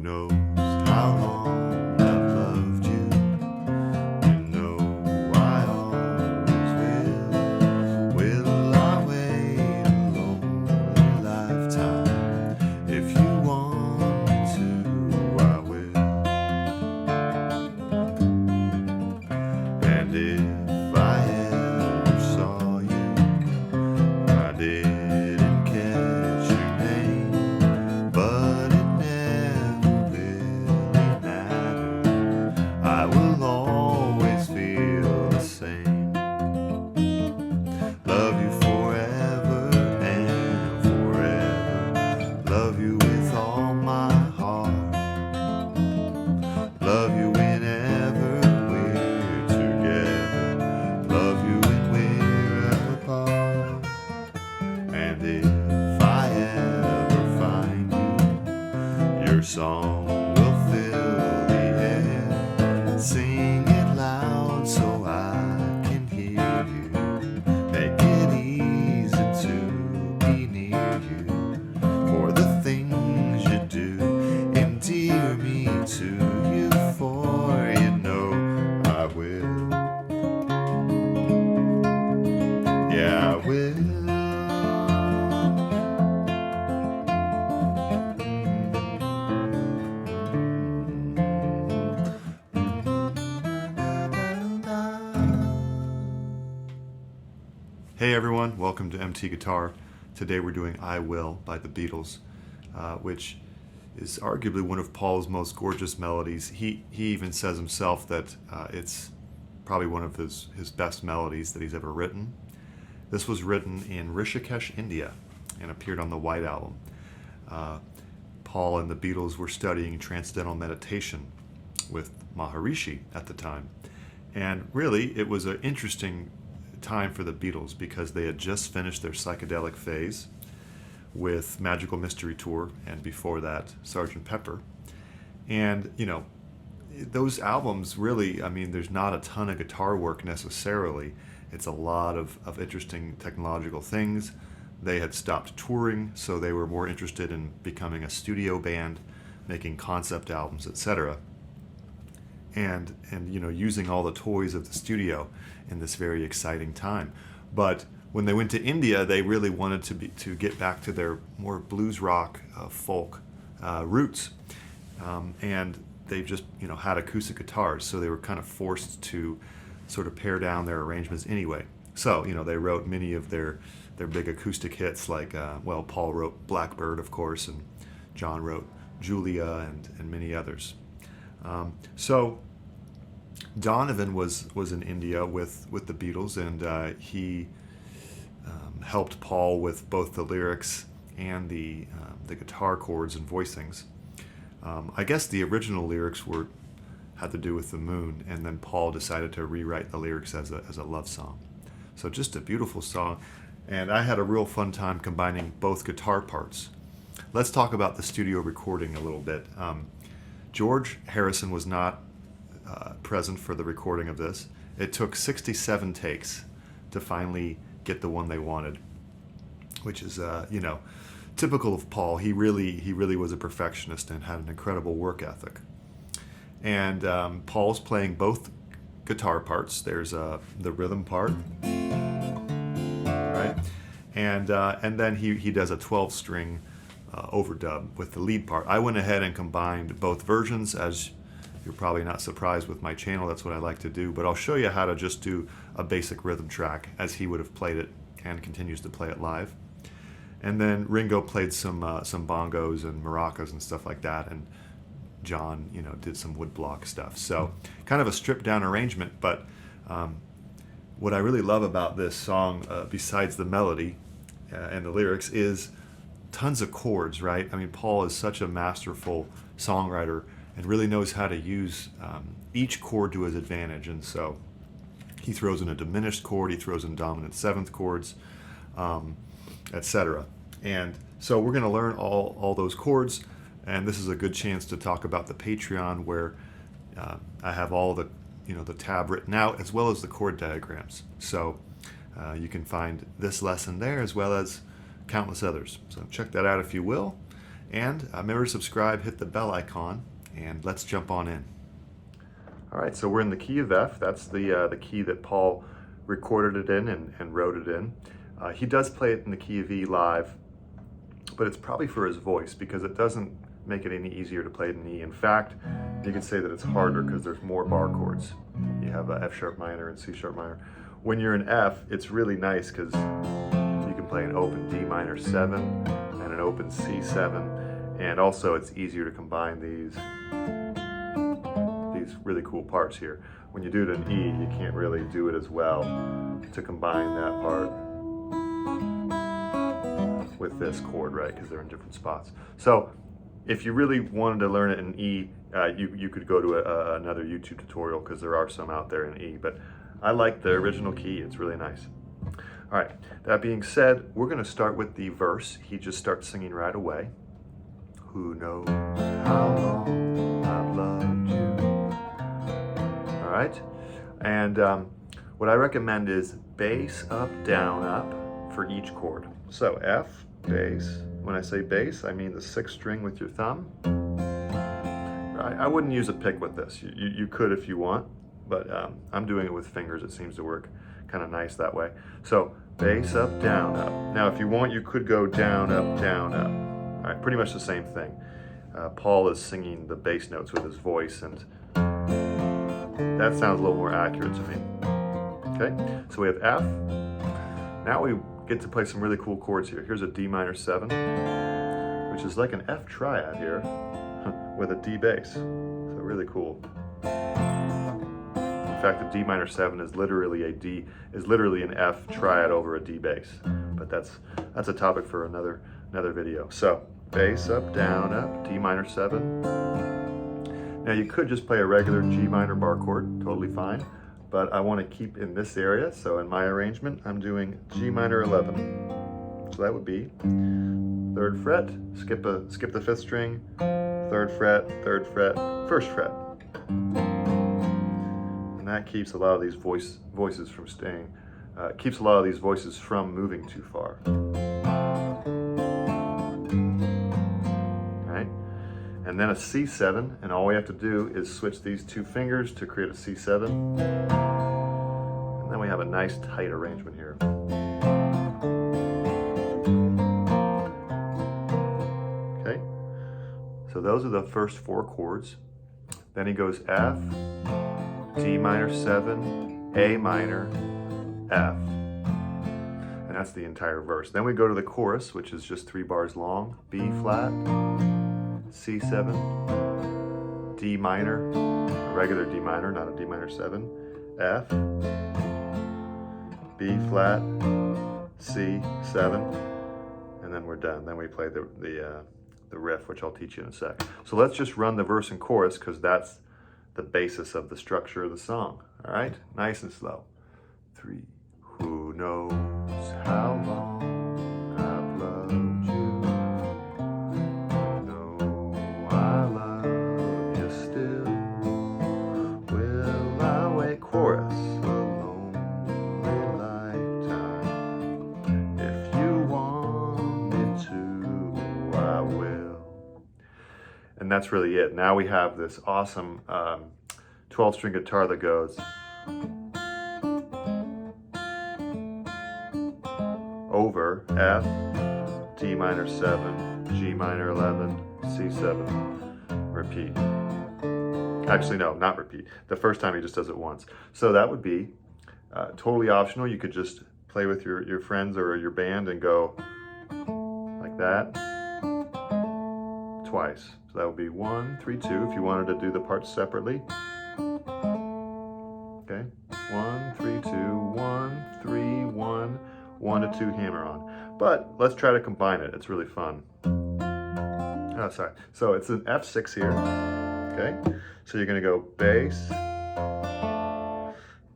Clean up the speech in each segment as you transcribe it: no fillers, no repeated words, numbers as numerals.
knows how long I've loved you? You know I always will. Will I wait a lonely lifetime? If you want me to, I will. And if I ever saw you, I didn't catch your name, but it never really mattered. I will always feel the same. Love you forever and forever. Love you with all my heart. Love you whenever we're together. Love you when we're apart. And if I ever find you, your song will fill the air. Sing it loud so I can hear you. Make it easy to be near you. For the things you do endear me to you. For you know I will. Yeah, I will. Hey everyone, welcome to MT Guitar. Today we're doing I Will by the Beatles, which is arguably one of Paul's most gorgeous melodies. He even says himself that it's probably one of his best melodies that he's ever written. This was written in Rishikesh, India, and appeared on the White Album. Paul and the Beatles were studying Transcendental Meditation with Maharishi at the time. And really, it was an interesting time for the Beatles because they had just finished their psychedelic phase with Magical Mystery Tour, and before that, Sgt. Pepper. And, you know, those albums really, I mean, there's not a ton of guitar work necessarily. It's a lot of interesting technological things. They had stopped touring, so they were more interested in becoming a studio band, making concept albums, etc. And you know, using all the toys of the studio in this very exciting time. But when they went to India, they really wanted to get back to their more blues rock, folk roots, and they just had acoustic guitars, so they were kind of forced to sort of pare down their arrangements anyway. So they wrote many of their big acoustic hits, like Paul wrote Blackbird, of course, and John wrote Julia and many others. So Donovan was in India with the Beatles, and he helped Paul with both the lyrics and the guitar chords and voicings. I guess the original lyrics had to do with the moon, and then Paul decided to rewrite the lyrics as a love song. So just a beautiful song, and I had a real fun time combining both guitar parts. Let's talk about the studio recording a little bit. George Harrison was not present for the recording of this. It took 67 takes to finally get the one they wanted, which is typical of Paul. He really was a perfectionist and had an incredible work ethic. And Paul's playing both guitar parts. There's the rhythm part, right? And then he does a 12-string overdub with the lead part. I went ahead and combined both versions. As you're probably not surprised with my channel, that's what I like to do. But I'll show you how to just do a basic rhythm track as he would have played it and continues to play it live. And then Ringo played some bongos and maracas and stuff like that, and John, did some woodblock stuff. So kind of a stripped down arrangement. But what I really love about this song, besides the melody and the lyrics, is tons of chords, right? I mean, Paul is such a masterful songwriter and really knows how to use each chord to his advantage. And so he throws in a diminished chord, he throws in dominant seventh chords, etc. And so we're going to learn all those chords, and this is a good chance to talk about the Patreon, where I have all the the tab written out, as well as the chord diagrams. So you can find this lesson there, as well as countless others. So check that out if you will. And remember to subscribe, hit the bell icon, and let's jump on in. All right, so we're in the key of F. That's the key that Paul recorded it in and wrote it in. He does play it in the key of E live, but it's probably for his voice because it doesn't make it any easier to play it in E. In fact, you could say that it's harder because there's more bar chords. You have a F sharp minor and C sharp minor. When you're in F, it's really nice because you can play an open D minor 7 and an open C7. And also it's easier to combine these really cool parts here. When you do it in E, you can't really do it as well to combine that part with this chord, right? Because they're in different spots. So if you really wanted to learn it in E, you could go to another YouTube tutorial because there are some out there in E, but I like the original key. It's really nice. All right, that being said, we're going to start with the verse. He just starts singing right away. Who knows how long I've loved you. All right, and what I recommend is bass, up, down, up for each chord. So F, bass. When I say bass, I mean the 6th string with your thumb. I wouldn't use a pick with this. You could if you want, but I'm doing it with fingers. It seems to work kind of nice that way. So bass, up, down, up. Now if you want, you could go down, up, down, up. All right, pretty much the same thing. Paul is singing the bass notes with his voice, and that sounds a little more accurate to me. Okay, so we have F. Now we get to play some really cool chords here. Here's a D minor 7, which is like an F triad here with a D bass. So really cool. In fact, the D minor 7 is literally an F triad over a D bass. But that's a topic for another video. So bass, up, down, up, D minor 7. Now you could just play a regular G minor bar chord, totally fine, but I want to keep in this area, so in my arrangement, I'm doing G minor 11. So that would be 3rd fret, skip the 5th string, 3rd fret, 3rd fret, 1st fret. And that keeps a lot of these voices from staying, keeps a lot of these voices from moving too far. And then a C7, and all we have to do is switch these 2 fingers to create a C7. And then we have a nice tight arrangement here. Okay, so those are the first 4 chords. Then he goes F, D minor 7, A minor, F. And that's the entire verse. Then we go to the chorus, which is just 3 bars long. B flat, C7, D minor, a regular D minor, not a D minor 7, F, B flat, C7, and then we're done. Then we play the riff, which I'll teach you in a sec. So let's just run the verse and chorus because that's the basis of the structure of the song. All right, nice and slow. 3. Who knows how long I've loved you? Chorus, a lonely lifetime. If you want me to, I will. And that's really it. Now we have this awesome 12-string guitar that goes over F, D minor 7, G minor 11, C7, repeat. Actually, no, not repeat. The first time he just does it once. So that would be totally optional. You could just play with your friends or your band and go like that twice. So that would be 1, 3, 2 if you wanted to do the parts separately. Okay, 1, 3, 2, 1, 3, 1, 1 to 2 hammer on. But let's try to combine it. It's really fun. Oh, sorry. So it's an F6 here. Okay, so you're going to go bass,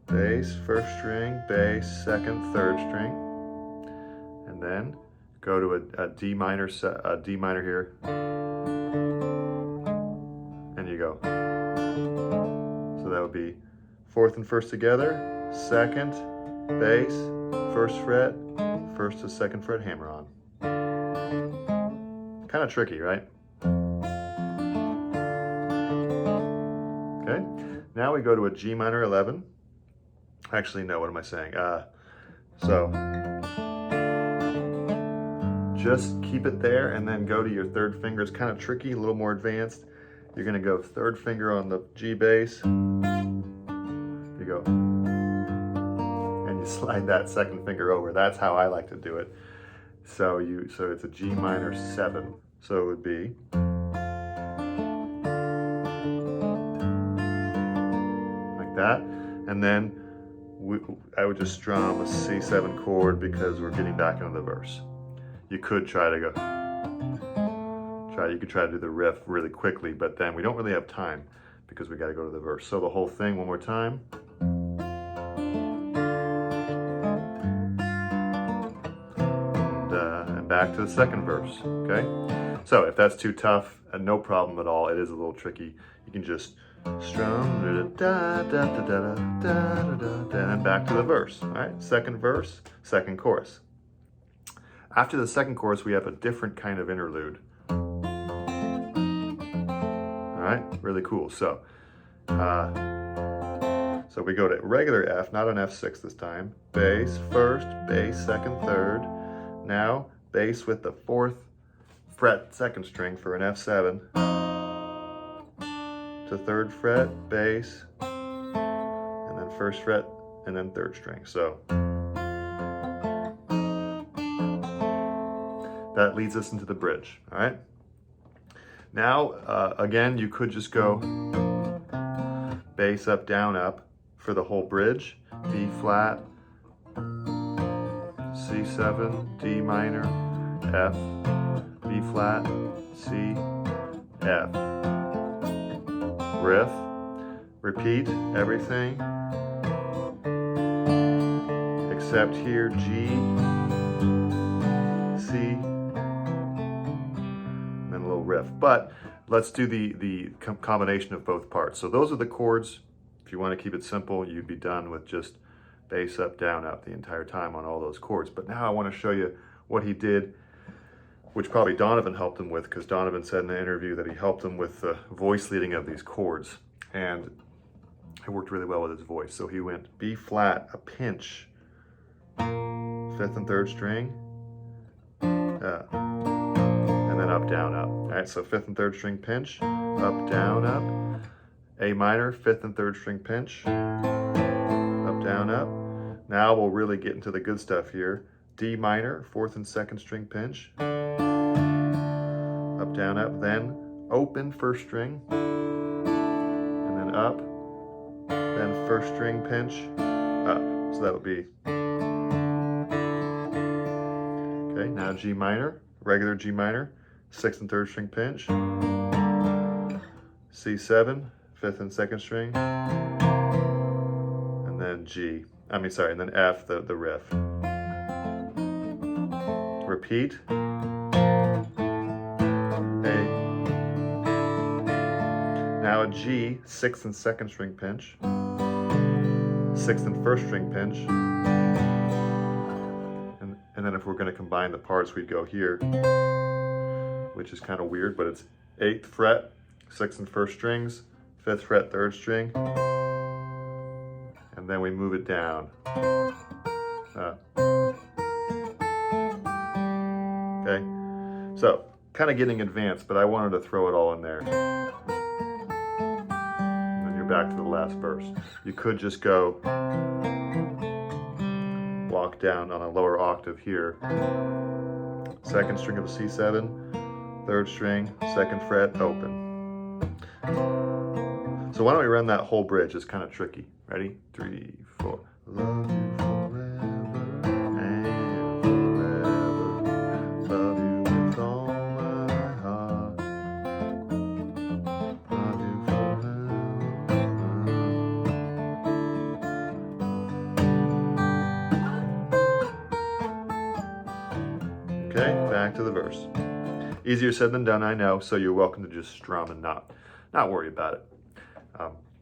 bass, 1st string, bass, 2nd, 3rd string, and then go to a D minor here, and you go. So that would be 4th and 1st together, 2nd, bass, 1st fret, 1st to 2nd fret, hammer on. Kind of tricky, right? Okay, now we go to a G minor 11. Actually, no, what am I saying? So just keep it there and then go to your third finger. It's kind of tricky, a little more advanced. You're gonna go third finger on the G bass. You go, and you slide that second finger over. That's how I like to do it. So it's a G minor 7. So it would be like that, and then I would just strum a C7 chord because we're getting back into the verse. You could try to you could try to do the riff really quickly, but then we don't really have time because we got to go to the verse. So the whole thing one more time. And back to the second verse, okay? So if that's too tough, no problem at all. It is a little tricky. You can just strum, and back to the verse, all right? Second verse, second chorus. After the second chorus, we have a different kind of interlude. All right, really cool. So we go to regular F, not an F6 this time. Bass first, bass second, third. Now bass with the 4th fret second string for an F7. To 3rd fret, bass, and then 1st fret, and then 3rd string. So that leads us into the bridge, all right? Now, again, you could just go bass up, down, up for the whole bridge. D flat, C7, D minor, F, B flat, C, F. Riff, repeat everything, except here G, C, and then a little riff. But let's do the combination of both parts. So those are the chords. If you want to keep it simple, you'd be done with just bass up, down, up the entire time on all those chords. But now I want to show you what he did, which probably Donovan helped him with, because Donovan said in the interview that he helped him with the voice leading of these chords. And it worked really well with his voice. So he went B flat, a pinch, 5th and 3rd string, and then up, down, up. All right, so 5th and 3rd string pinch, up, down, up. A minor, 5th and 3rd string pinch, up, down, up. Now we'll really get into the good stuff here. D minor, 4th and 2nd string pinch, up, down, up. Then open 1st string, and then up, then 1st string pinch, up. So that would be, okay, now G minor, regular G minor, 6th and 3rd string pinch, C7, 5th and 2nd string, and then and then F, the riff. Repeat. A. Now a G, 6th and 2nd string pinch, 6th and 1st string pinch, and then if we're going to combine the parts, we'd go here, which is kind of weird, but it's 8th fret, 6th and 1st strings, 5th fret, 3rd string, and then we move it down. Okay, so kind of getting advanced, but I wanted to throw it all in there. And then you're back to the last verse. You could just go walk down on a lower octave here. 2nd string of a C7, 3rd string, 2nd fret, open. So why don't we run that whole bridge? It's kind of tricky. Ready? 3, 4. Love you forever and forever. Love you with all my heart. Love you forever. Okay, back to the verse. Easier said than done, I know, so you're welcome to just strum and not worry about it.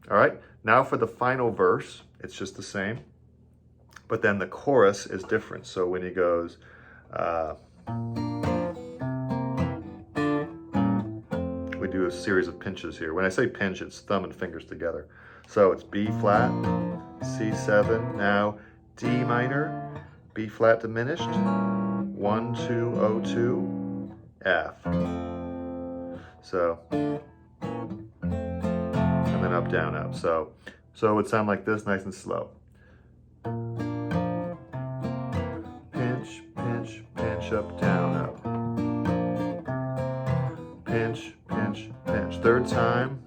All right, now for the final verse, it's just the same, but then the chorus is different. So when he goes, a series of pinches here. When I say pinch, it's thumb and fingers together. So it's B flat, C7, now D minor, B flat diminished, 1, 2, O, 2, F. So, and then up, down, up. So it would sound like this, nice and slow. Pinch, pinch, pinch, up, down, up. Pinch, pinch, pinch. Third time.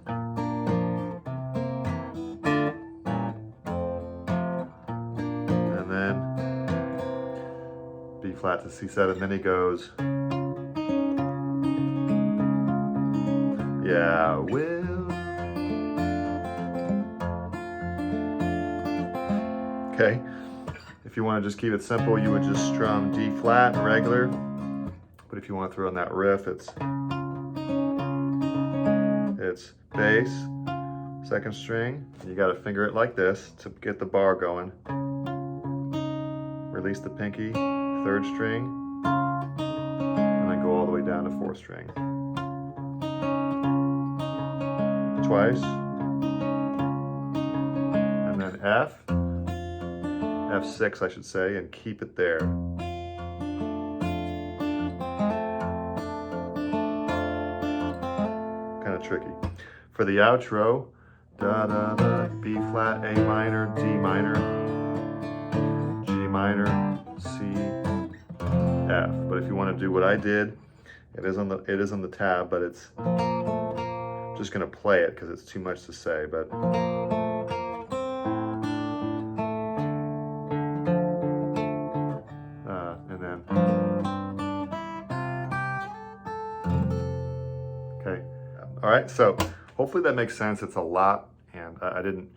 And then B flat to C7. Then he goes, yeah, will. Okay. If you want to just keep it simple, you would just strum D flat, regular. But if you want to throw in that riff, it's bass, second string. You got to finger it like this to get the bar going. Release the pinky, third string, and then go all the way down to fourth string. Twice. And then F. F6, I should say, and keep it there. Kind of tricky. For the outro, da da da, B flat, A minor, D minor, G minor, C, F. But if you want to do what I did, it is on the tab, but it's just going to play it because it's too much to say. But and then okay. All right, so hopefully that makes sense. It's a lot, and I didn't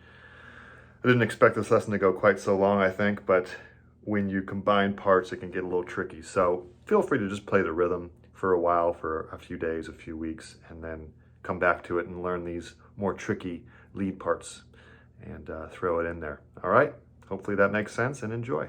expect this lesson to go quite so long, I think, but when you combine parts, it can get a little tricky. So feel free to just play the rhythm for a while, for a few days, a few weeks, and then come back to it and learn these more tricky lead parts and throw it in there. All right, hopefully that makes sense, and enjoy.